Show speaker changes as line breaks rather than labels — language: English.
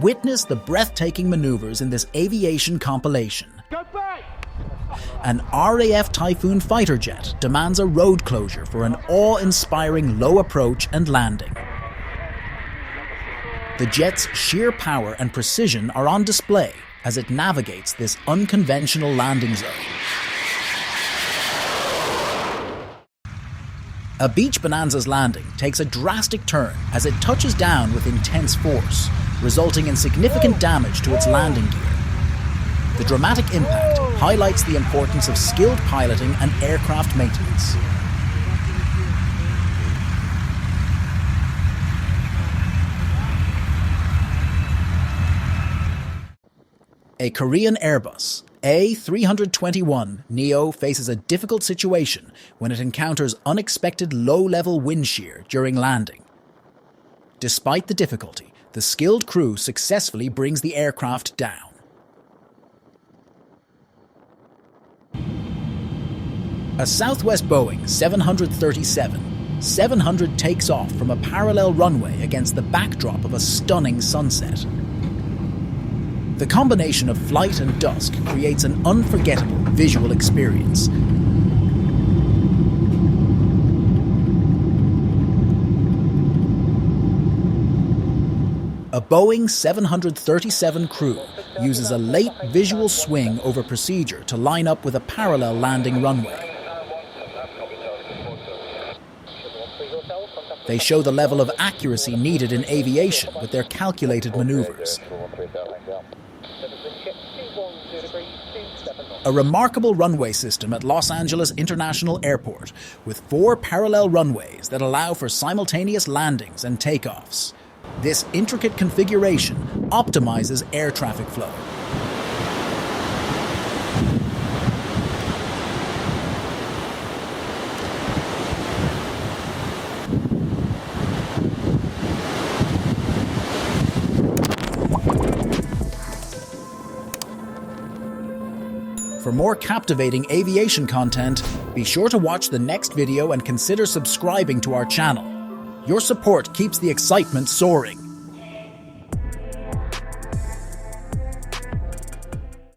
Witness the breathtaking maneuvers in this aviation compilation. An RAF Typhoon fighter jet demands a road closure for an awe-inspiring low approach and landing. The jet's sheer power and precision are on display as it navigates this unconventional landing zone. A Beach Bonanza's landing takes a drastic turn as it touches down with intense force, resulting in significant damage to its landing gear. The dramatic impact highlights the importance of skilled piloting and aircraft maintenance. A Korean Airbus A321neo faces a difficult situation when it encounters unexpected low-level wind shear during landing. Despite the difficulty, the skilled crew successfully brings the aircraft down. A Southwest Boeing 737-700 takes off from a parallel runway against the backdrop of a stunning sunset. The combination of flight and dusk creates an unforgettable visual experience. A Boeing 737 crew uses a late visual swing over procedure to line up with a parallel landing runway. They show the level of accuracy needed in aviation with their calculated maneuvers. A remarkable runway system at Los Angeles International Airport with 4 parallel runways that allow for simultaneous landings and takeoffs. This intricate configuration optimizes air traffic flow. For more captivating aviation content, be sure to watch the next video and consider subscribing to our channel. Your support keeps the excitement soaring.